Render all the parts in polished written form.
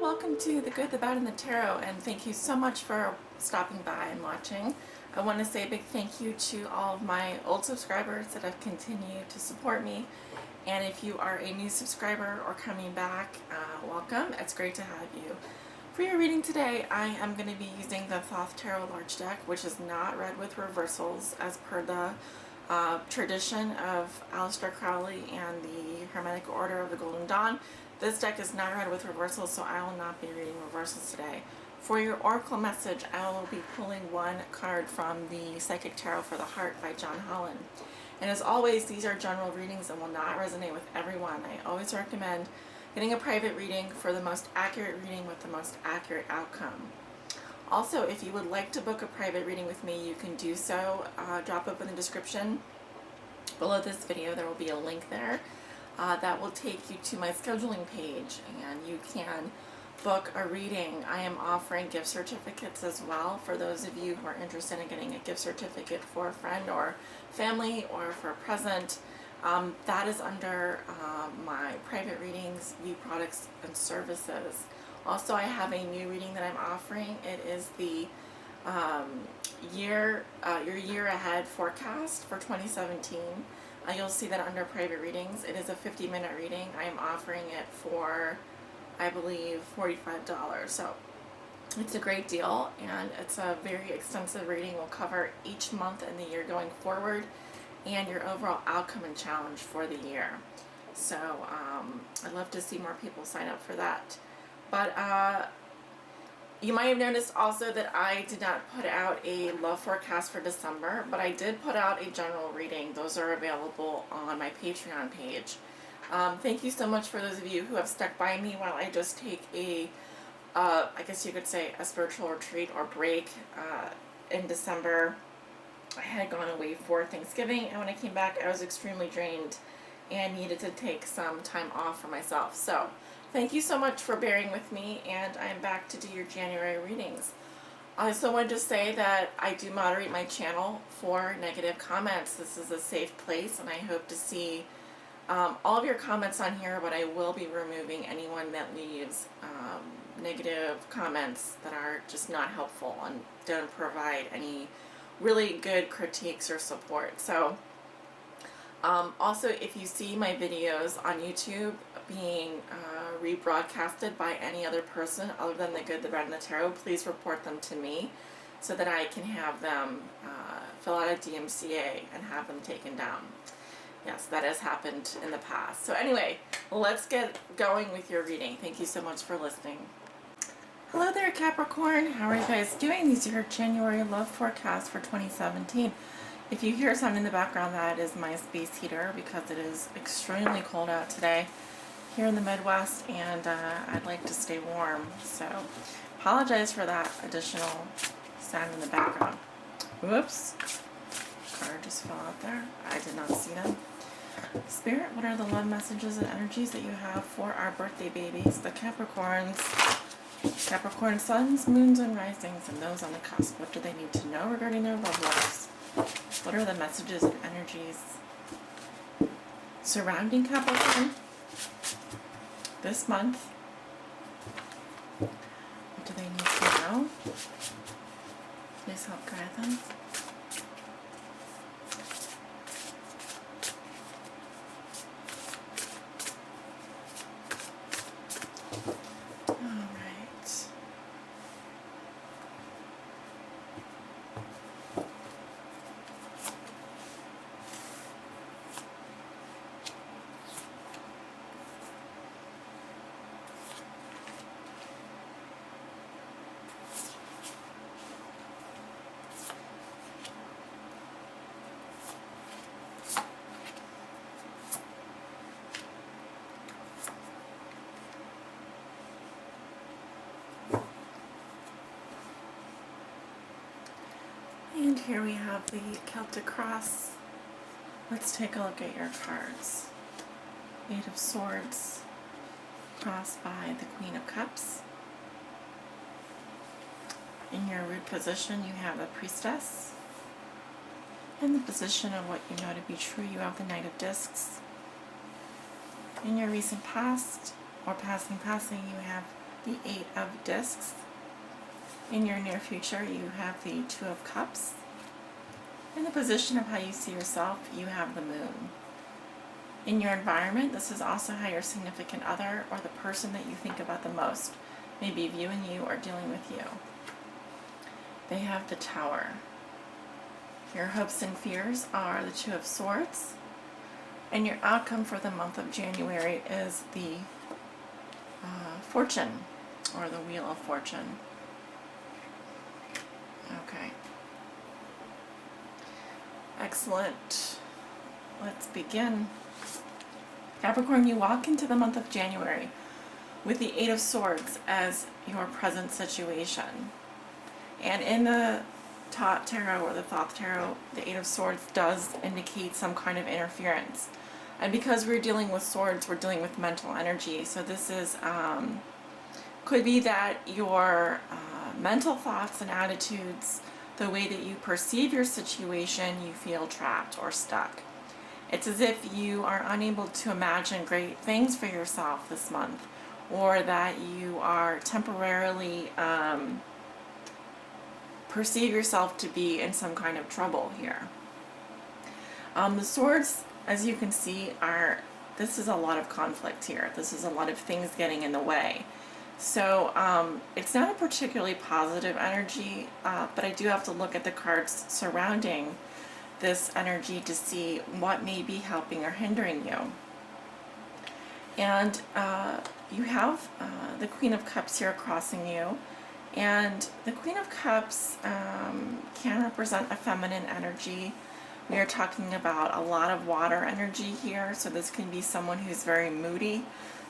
welcome to The Good, the Bad, and the Tarot, and thank you so much for stopping by and watching. I want to say a big thank you to all of my old subscribers that have continued to support me, and if you are a new subscriber or coming back, welcome. It's great to have you. For your reading today, I am going to be using the Thoth Tarot Large Deck, which is not read with reversals as per the tradition of Aleister Crowley and the Hermetic Order of the Golden Dawn. This deck is not read with reversals, so I will not be reading reversals today. For your oracle message, I will be pulling one card from the Psychic Tarot for the Heart by John Holland. And as always, these are general readings and will not resonate with everyone. I always recommend getting a private reading for the most accurate reading with the most accurate outcome. Also, if you would like to book a private reading with me, you can do so. Drop up in the description below this video. There will be a link there that will take you to my scheduling page, and you can book a reading. I am offering gift certificates as well for those of you who are interested in getting a gift certificate for a friend or family or for a present. That is under my private readings, view products and services. Also, I have a new reading that I'm offering. It is the your year ahead forecast for 2017. You'll see that under private readings. It is a 50-minute reading. I am offering it for, I believe, $45. So it's a great deal, and it's a very extensive reading. Will cover each month in the year going forward and your overall outcome and challenge for the year. So I'd love to see more people sign up for that. But you might have noticed also that I did not put out a love forecast for December, but I did put out a general reading. Those are available on my Patreon page. Thank you so much for those of you who have stuck by me while I just take a, I guess you could say, a spiritual retreat or break in December. I had gone away for Thanksgiving, and when I came back, I was extremely drained and needed to take some time off for myself. So thank you so much for bearing with me, and I'm back to do your January readings. I also wanted to say that I do moderate my channel for negative comments. This is a safe place, and I hope to see all of your comments on here, but I will be removing anyone that leaves negative comments that are just not helpful and don't provide any really good critiques or support. So also, if you see my videos on YouTube being rebroadcasted by any other person other than The Good, the Bad, and the Tarot, please report them to me so that I can have them fill out a DMCA and have them taken down. Yes, that has happened in the past. So anyway, let's get going with your reading. Thank you so much for listening. Hello there, Capricorn. How are you guys doing? These are your January love forecasts for 2017. If you hear sound in the background, that is my space heater because it is extremely cold out today here in the Midwest, and I'd like to stay warm. So apologize for that additional sound in the background. Whoops. Card just fell out there. I did not see them. Spirit, what are the love messages and energies that you have for our birthday babies, the Capricorns? Capricorn suns, moons, and risings, and those on the cusp. What do they need to know regarding their love lives? What are the messages and energies surrounding Capricorn this month? What do they need to know? Please help guide them. All right. And here we have the Celtic Cross. Let's take a look at your cards. Eight of Swords, crossed by the Queen of Cups. In your root position, you have the Priestess. In the position of what you know to be true, you have the Knight of Discs. In your recent past, or passing, you have the Eight of Discs. In your near future, you have the Two of Cups. In the position of how you see yourself, you have the Moon. In your environment, this is also how your significant other or the person that you think about the most may be viewing you or dealing with you. They have the Tower. Your hopes and fears are the Two of Swords. And your outcome for the month of January is the Fortune, or the Wheel of Fortune. Okay. Excellent. Let's begin. Capricorn, you walk into the month of January with the Eight of Swords as your present situation. And in the Thoth Tarot or the Thoth Tarot, the Eight of Swords does indicate some kind of interference. And because we're dealing with swords, we're dealing with mental energy. So this is, could be that your mental thoughts and attitudes, the way that you perceive your situation, you feel trapped or stuck. It's as if you are unable to imagine great things for yourself this month, or that you are temporarily perceive yourself to be in some kind of trouble here. The swords, as you can see, this is a lot of conflict here. This is a lot of things getting in the way. So it's not a particularly positive energy, but I do have to look at the cards surrounding this energy to see what may be helping or hindering you. And you have the Queen of Cups here crossing you. And the Queen of Cups can represent a feminine energy. We are talking about a lot of water energy here. So this can be someone who's very moody,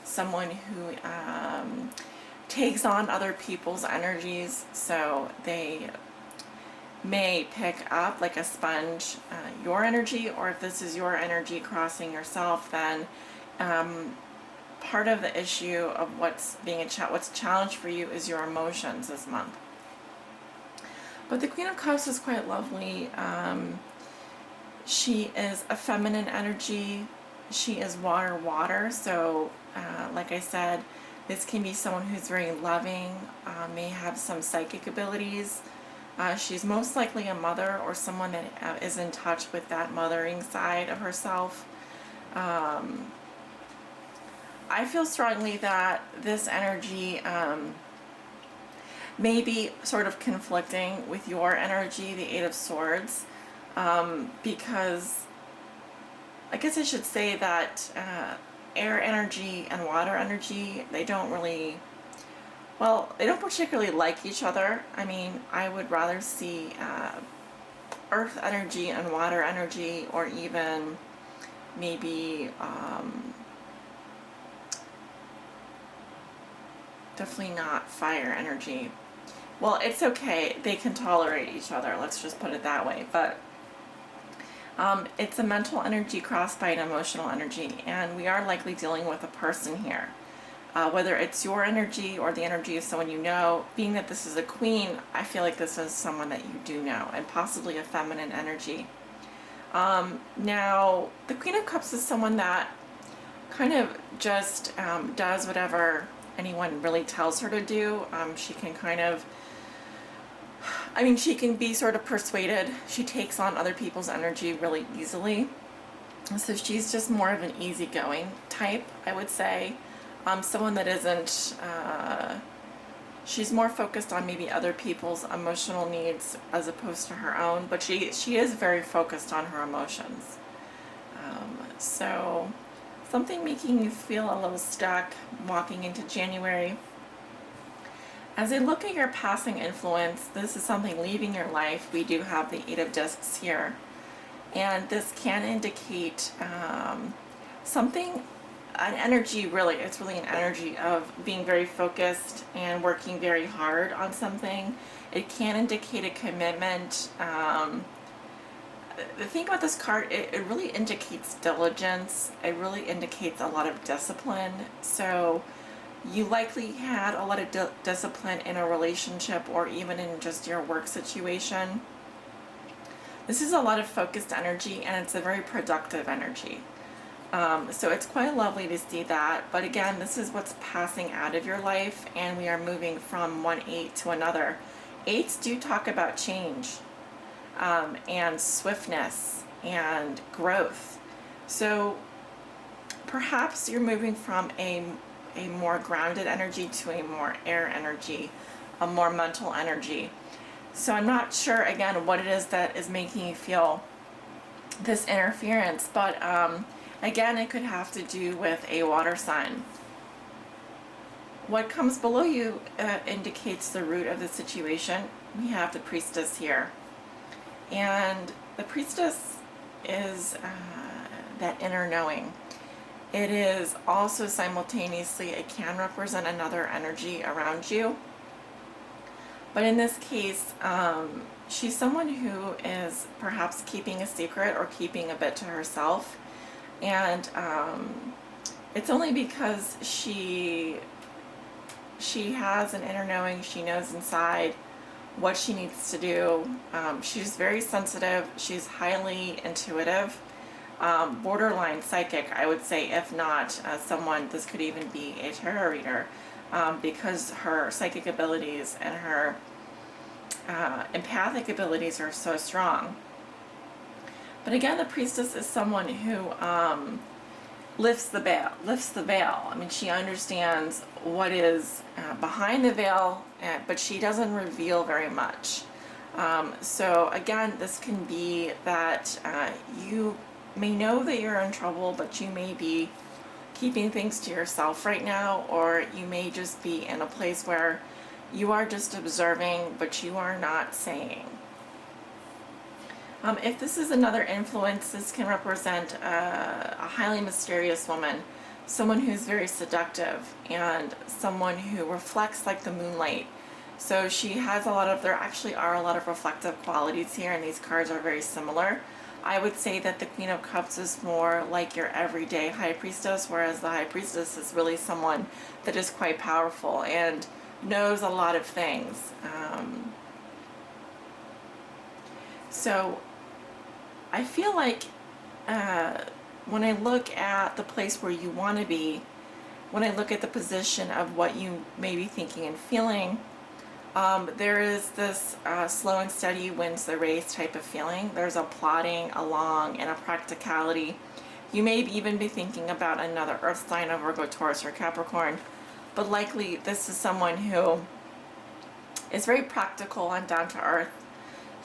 someone who takes on other people's energies. So they may pick up like a sponge your energy, or if this is your energy crossing yourself, then part of the issue of what's a challenge for you is your emotions this month. But the Queen of Cups is quite lovely. She is a feminine energy. She is water. So like I said, this can be someone who's very loving, may have some psychic abilities. She's most likely a mother or someone that is in touch with that mothering side of herself. I feel strongly that this energy may be sort of conflicting with your energy, the Eight of Swords, because I guess I should say that air energy and water energy, they don't particularly like each other. I mean, I would rather see earth energy and water energy, or even maybe definitely not fire energy. Well, it's okay. They can tolerate each other. Let's just put it that way. But it's a mental energy crossed by an emotional energy, and we are likely dealing with a person here. Whether it's your energy or the energy of someone you know. Being that this is a queen, I feel like this is someone that you do know, and possibly a feminine energy. Now, the Queen of Cups is someone that kind of just does whatever anyone really tells her to do. She can she can be sort of persuaded. She takes on other people's energy really easily. So she's just more of an easygoing type, I would say. Someone that isn't, she's more focused on maybe other people's emotional needs as opposed to her own, but she is very focused on her emotions. So something making you feel a little stuck walking into January. As I look at your passing influence, this is something leaving your life. We do have the Eight of Discs here. And this can indicate something, an energy really. It's really an energy of being very focused and working very hard on something. It can indicate a commitment. The thing about this card, it really indicates diligence. It really indicates a lot of discipline. So you likely had a lot of discipline in a relationship, or even in just your work situation. This is a lot of focused energy, and it's a very productive energy. So it's quite lovely to see that. But again, this is what's passing out of your life, and we are moving from one eight to another. Eights do talk about change, and swiftness and growth. So perhaps you're moving from a more grounded energy to a more air energy, a more mental energy. So I'm not sure, again, what it is that is making you feel this interference, but again, it could have to do with a water sign. What comes below you indicates the root of the situation. We have the priestess here. And the priestess is that inner knowing. It is also simultaneously, it can represent another energy around you. But in this case, she's someone who is perhaps keeping a secret or keeping a bit to herself. And it's only because she has an inner knowing. She knows inside what she needs to do. She's very sensitive. She's highly intuitive, borderline psychic, I would say, if not someone, this could even be a tarot reader, because her psychic abilities and her empathic abilities are so strong. But again, the priestess is someone who lifts the veil. I mean, she understands what is behind the veil, but she doesn't reveal very much. So again, this can be that you may know that you're in trouble, but you may be keeping things to yourself right now, or you may just be in a place where you are just observing, but you are not saying. If this is another influence, this can represent a highly mysterious woman, someone who's very seductive, and someone who reflects like the moonlight. So she has there actually are a lot of reflective qualities here, and these cards are very similar. I would say that the Queen of Cups is more like your everyday High Priestess, whereas the High Priestess is really someone that is quite powerful and knows a lot of things. So I feel like when I look at the place where you want to be, when I look at the position of what you may be thinking and feeling, there is this slow and steady wins the race type of feeling. There's a plodding along and a practicality. You may even be thinking about another earth sign of Virgo, Taurus, or Capricorn, but likely this is someone who is very practical and down to earth.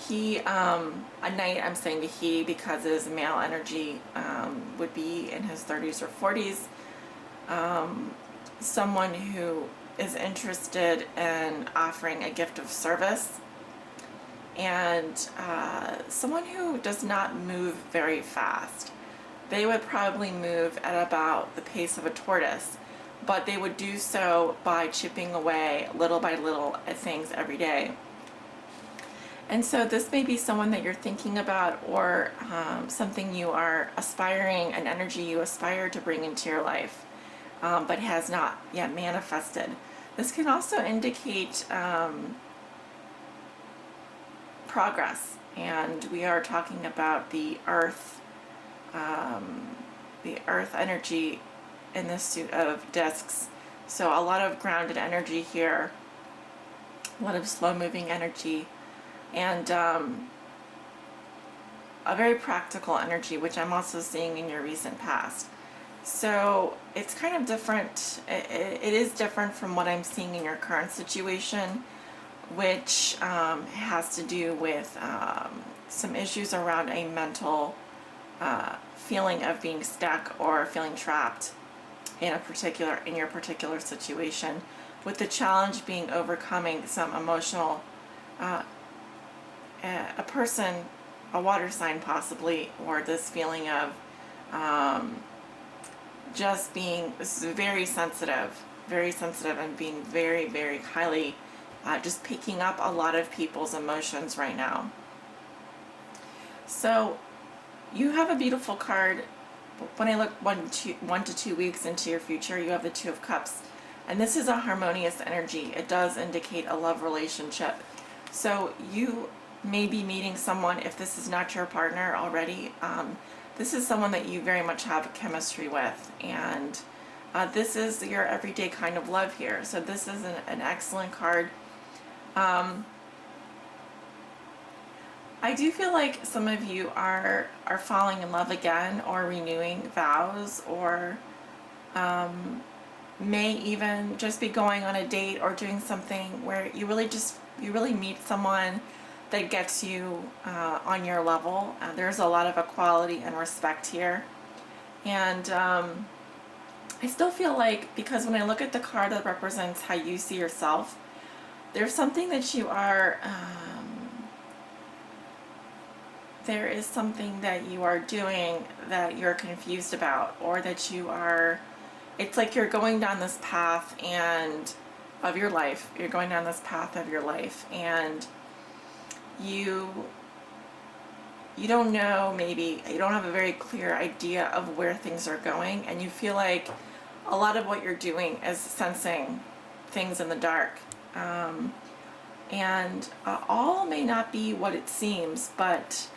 A knight, I'm saying the he because it is male energy, would be in his 30s or 40s. Someone who is interested in offering a gift of service, and someone who does not move very fast. They would probably move at about the pace of a tortoise, but they would do so by chipping away little by little at things every day. And so this may be someone that you're thinking about, or something you are aspiring, an energy you aspire to bring into your life, but has not yet manifested. This can also indicate progress, and we are talking about the earth energy in this suit of discs. So a lot of grounded energy here, a lot of slow moving energy, and a very practical energy, which I'm also seeing in your recent past. So it's kind of different. It is different from what I'm seeing in your current situation, which has to do with some issues around a mental feeling of being stuck or feeling trapped in your particular situation, with the challenge being overcoming some emotional a person, a water sign possibly, or this feeling of just being very sensitive, and being very, very highly, just picking up a lot of people's emotions right now. So you have a beautiful card. When I look 1 to 2 weeks into your future, you have the Two of Cups, and this is a harmonious energy. It does indicate a love relationship. So you may be meeting someone, if this is not your partner already, this is someone that you very much have chemistry with, and this is your everyday kind of love here. So this is an excellent card. I do feel like some of you are falling in love again, or renewing vows, or may even just be going on a date or doing something where you really meet someone that gets you on your level. There's a lot of equality and respect here. And I still feel like, because when I look at the card that represents how you see yourself, there's something that you are, there is something that you are doing that you're confused about, or that you are, it's like you're going down this path and of your life, you're going down this path of your life, and you don't know, maybe you don't have a very clear idea of where things are going, and you feel like a lot of what you're doing is sensing things in the dark. And all may not be what it seems, but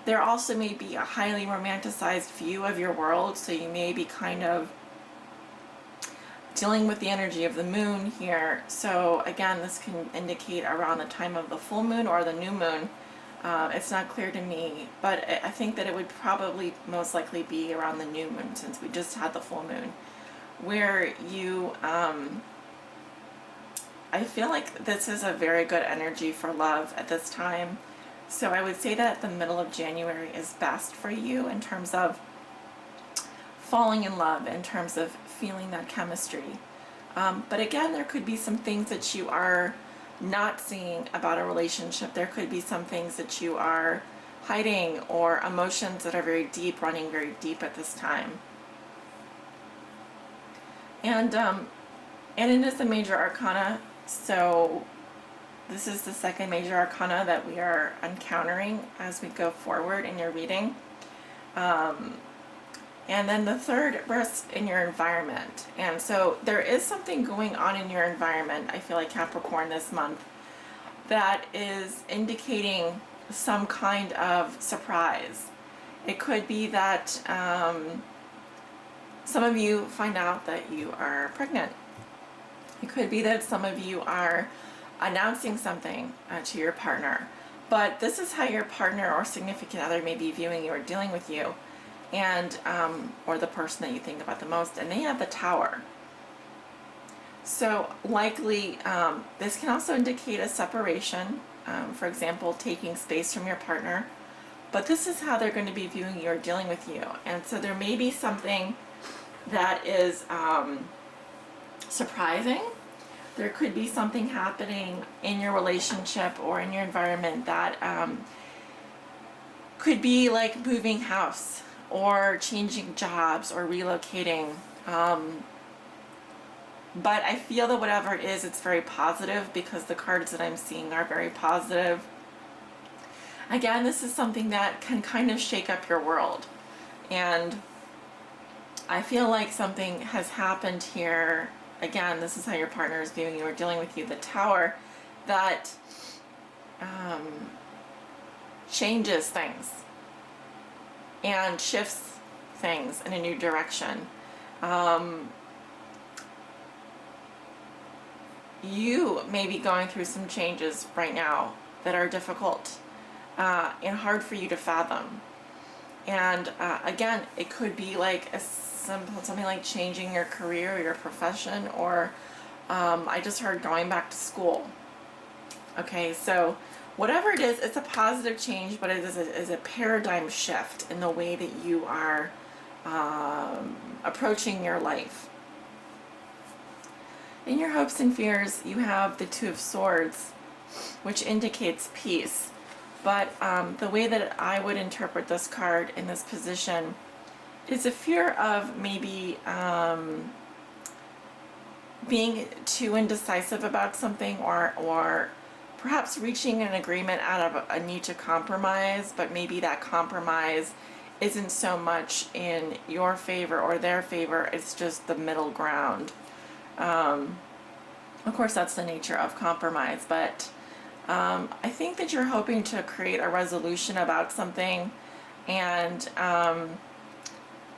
there also may be a highly romanticized view of your world, so you may be kind of dealing with the energy of the moon here. So again, this can indicate around the time of the full moon or the new moon. It's not clear to me, but I think that it would probably most likely be around the new moon, since we just had the full moon, where you, I feel like this is a very good energy for love at this time. So I would say that the middle of January is best for you in terms of falling in love, in terms of feeling that chemistry. But again, there could be some things that you are not seeing about a relationship. There could be some things that you are hiding, or emotions that are very deep, running very deep at this time. And it is a major arcana, so this is the second major arcana that we are encountering as we go forward in your reading. And then the third rests in your environment. And so there is something going on in your environment, I feel like, Capricorn, this month, that is indicating some kind of surprise. It could be that some of you find out that you are pregnant. It could be that some of you are announcing something to your partner. But this is how your partner or significant other may be viewing you or dealing with you, and or the person that you think about the most, and they have the Tower. So likely this can also indicate a separation, for example, taking space from your partner, but this is how they're going to be viewing you or dealing with you. And so there may be something that is surprising. There could be something happening in your relationship or in your environment that could be like moving house, or changing jobs, or relocating. But I feel that whatever it is, it's very positive, because the cards that I'm seeing are very positive. Again, this is something that can kind of shake up your world. And I feel like something has happened here. Again, this is how your partner is viewing you or dealing with you, the Tower, that changes things and shifts things in a new direction. You may be going through some changes right now that are difficult and hard for you to fathom. And again, it could be like something like changing your career or your profession, or I just heard going back to school. Okay, so whatever it is, it's a positive change, but it is a paradigm shift in the way that you are approaching your life. In your hopes and fears, you have the Two of Swords, which indicates peace. But the way that I would interpret this card in this position is a fear of maybe being too indecisive about something, or perhaps reaching an agreement out of a need to compromise, but maybe that compromise isn't so much in your favor or their favor, it's just the middle ground. Of course, that's the nature of compromise, but I think that you're hoping to create a resolution about something And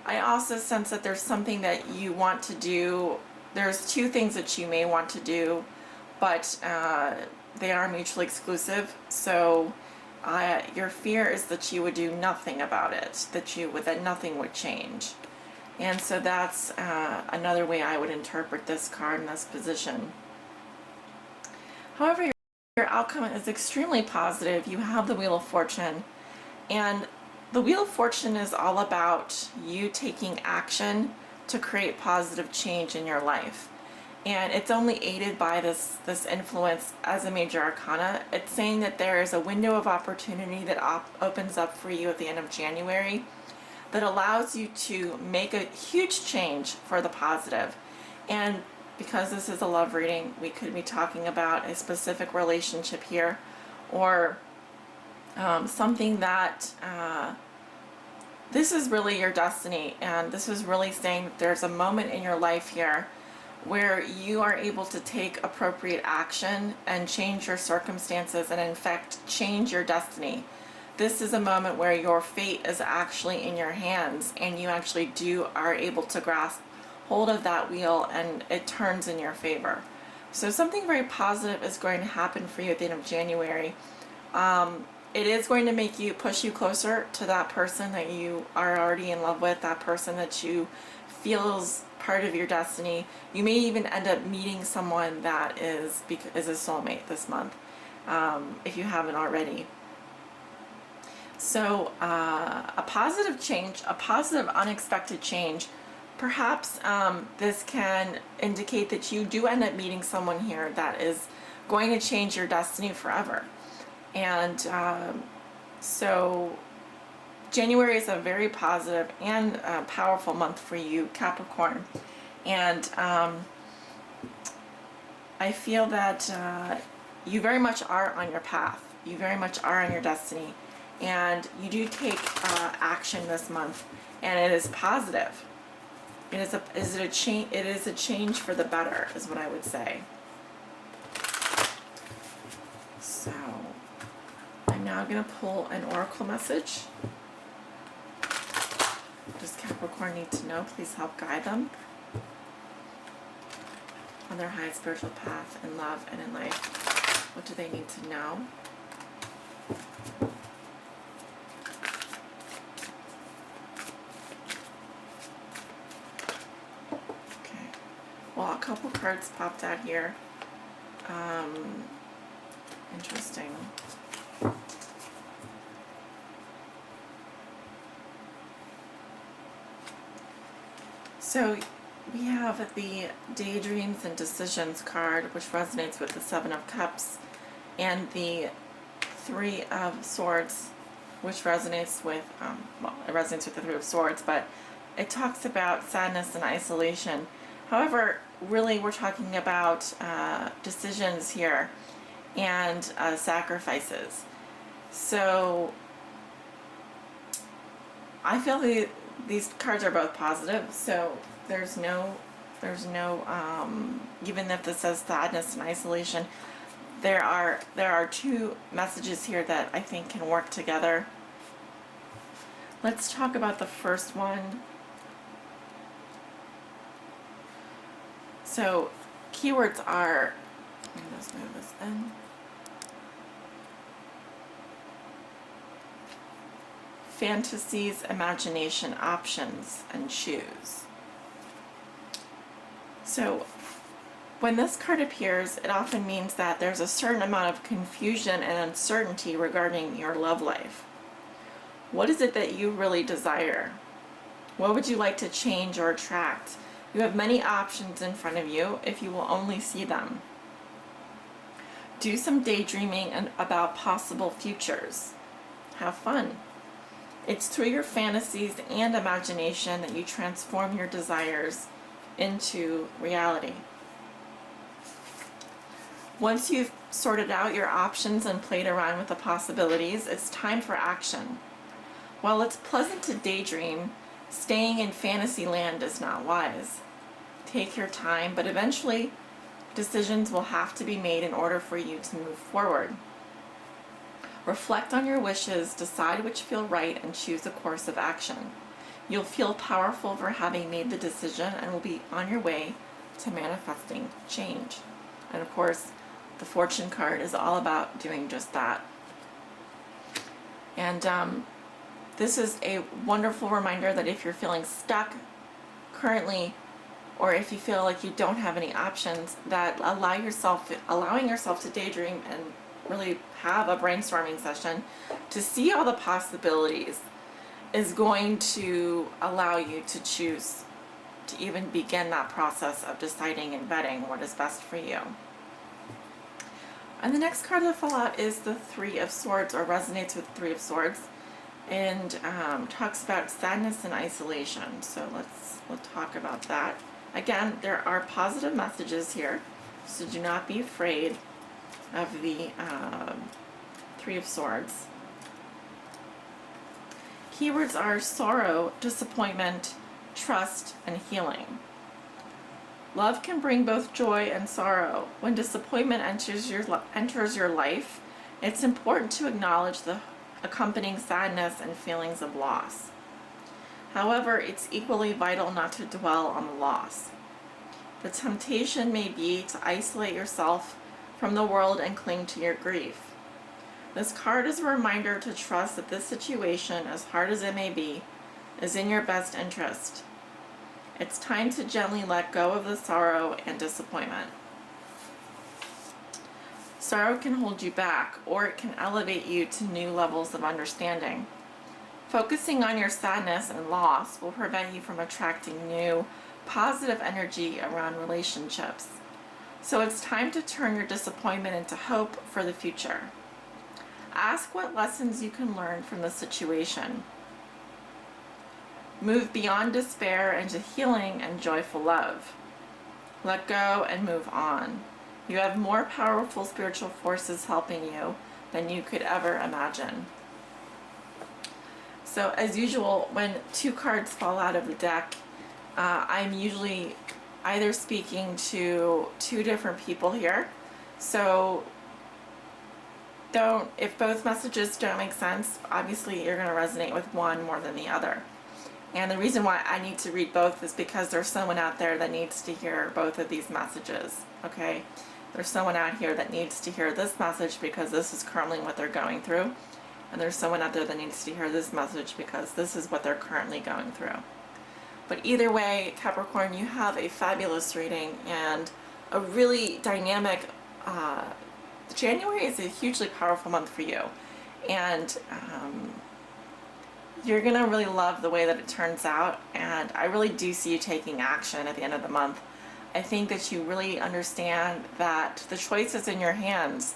I also sense that there's something that you want to do. There's two things that you may want to do, but they are mutually exclusive. So your fear is that you would do nothing about it, that nothing would change. And so that's another way I would interpret this card in this position. However, your outcome is extremely positive. You have the Wheel of Fortune, and the Wheel of Fortune is all about you taking action to create positive change in your life. And it's only aided by this influence as a major arcana. It's saying that there is a window of opportunity that opens up for you at the end of January that allows you to make a huge change for the positive. And because this is a love reading, we could be talking about a specific relationship here, or something that this is really your destiny, and this is really saying that there's a moment in your life here where you are able to take appropriate action and change your circumstances and in fact change your destiny. This is a moment where your fate is actually in your hands, and you actually are able to grasp hold of that wheel and it turns in your favor. So something very positive is going to happen for you at the end of January. It is going to push you closer to that person that you are already in love with, that person that you feel is part of your destiny. You may even end up meeting someone that is a soulmate this month, if you haven't already. So a positive change, a positive unexpected change. Perhaps this can indicate that you do end up meeting someone here that is going to change your destiny forever. And so January is a very positive and powerful month for you, Capricorn. And I feel that you very much are on your path. You very much are on your destiny. And you do take action this month, and it is positive. It is a change for the better, is what I would say. So I'm now going to pull an oracle message. What does Capricorn need to know? Please help guide them on their high spiritual path in love and in life. What do they need to know? Okay. Well, a couple cards popped out here. Interesting. So we have the Daydreams and Decisions card, which resonates with the Seven of Cups, and the Three of Swords, which resonates with, it resonates with the Three of Swords, but it talks about sadness and isolation. However, really we're talking about decisions here and sacrifices. So I feel these cards are both positive, so there's no even if this says sadness and isolation, there are two messages here that I think can work together. Let's talk about the first one. So keywords are, let's move this in. Fantasies, imagination, options, and choose. So when this card appears, it often means that there's a certain amount of confusion and uncertainty regarding your love life. What is it that you really desire? What would you like to change or attract? You have many options in front of you if you will only see them. Do some daydreaming about possible futures. Have fun. It's through your fantasies and imagination that you transform your desires into reality. Once you've sorted out your options and played around with the possibilities, it's time for action. While it's pleasant to daydream, staying in fantasy land is not wise. Take your time, but eventually decisions will have to be made in order for you to move forward. Reflect on your wishes, decide which feel right, and choose a course of action. You'll feel powerful for having made the decision and will be on your way to manifesting change. And of course, the fortune card is all about doing just that. And this is a wonderful reminder that if you're feeling stuck currently, or if you feel like you don't have any options, that allowing yourself to daydream and really have a brainstorming session to see all the possibilities is going to allow you to choose to even begin that process of deciding and vetting what is best for you. And the next card that fell out is the Three of Swords, or resonates with the Three of Swords, and talks about sadness and isolation. So let's talk about that. Again, there are positive messages here, so do not be afraid of the Three of Swords. Keywords are sorrow, disappointment, trust, and healing. Love can bring both joy and sorrow. When disappointment enters your life, it's important to acknowledge the accompanying sadness and feelings of loss. However, it's equally vital not to dwell on the loss. The temptation may be to isolate yourself from the world and cling to your grief. This card is a reminder to trust that this situation, as hard as it may be, is in your best interest. It's time to gently let go of the sorrow and disappointment. Sorrow can hold you back, or it can elevate you to new levels of understanding. Focusing on your sadness and loss will prevent you from attracting new, positive energy around relationships. So it's time to turn your disappointment into hope for the future. Ask what lessons you can learn from the situation. Move beyond despair into healing and joyful love. Let go and move on. You have more powerful spiritual forces helping you than you could ever imagine. So as usual, when two cards fall out of the deck, I'm usually either speaking to two different people here. So if both messages don't make sense, obviously you're going to resonate with one more than the other. And the reason why I need to read both is because there's someone out there that needs to hear both of these messages, okay? There's someone out here that needs to hear this message because this is currently what they're going through. And there's someone out there that needs to hear this message because this is what they're currently going through. But either way, Capricorn, you have a fabulous reading and a really dynamic, January is a hugely powerful month for you. And you're going to really love the way that it turns out. And I really do see you taking action at the end of the month. I think that you really understand that the choice is in your hands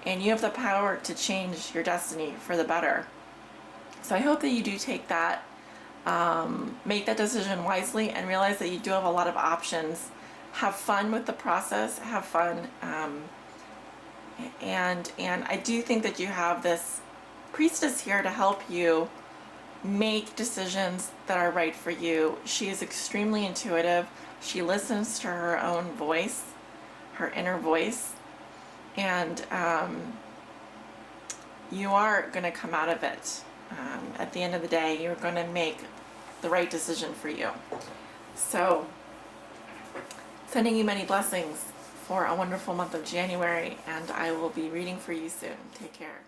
and you have the power to change your destiny for the better. So I hope that you do take that, make that decision wisely, and realize that you do have a lot of options. Have fun with the process, have fun, and I do think that you have this priestess here to help you make decisions that are right for you. She is extremely intuitive. She listens to her own voice, her inner voice, and you are going to come out of it. At the end of the day, you're going to make the right decision for you. So, sending you many blessings for a wonderful month of January, and I will be reading for you soon. Take care.